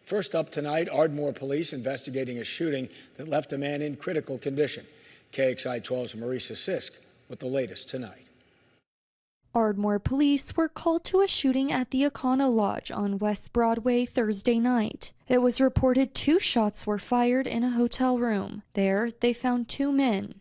First up tonight, Ardmore police investigating a shooting that left a man in critical condition. KXI 12's Marisa Sisk with the latest tonight. Ardmore police were called to a shooting at the Econo Lodge on West Broadway Thursday night. It was reported 2 shots were fired in a hotel room. There, they found 2 men,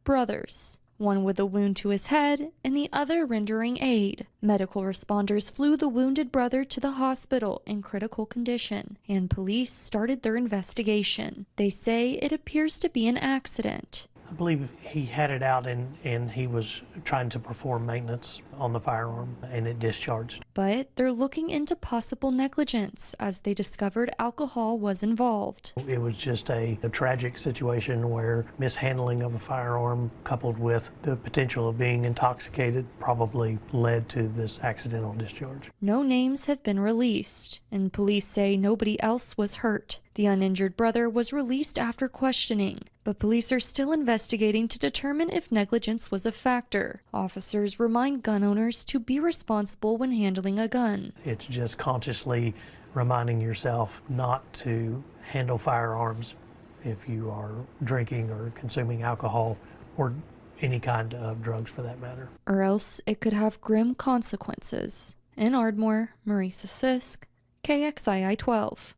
brothers, one with a wound to his head and the other rendering aid. Medical responders flew the wounded brother to the hospital in critical condition, and police started their investigation. They say it appears to be an accident. I believe he had it out and he was trying to perform maintenance on the firearm and it discharged. But they're looking into possible negligence as they discovered alcohol was involved. It was just a tragic situation where mishandling of a firearm coupled with the potential of being intoxicated probably led to this accidental discharge. No names have been released, and police say nobody else was hurt. The uninjured brother was released after questioning, but police are still investigating to determine if negligence was a factor. Officers remind gun owners to be responsible when handling a gun. It's just consciously reminding yourself not to handle firearms if you are drinking or consuming alcohol or any kind of drugs for that matter. Or else it could have grim consequences. In Ardmore, Marisa Sisk, KXII 12.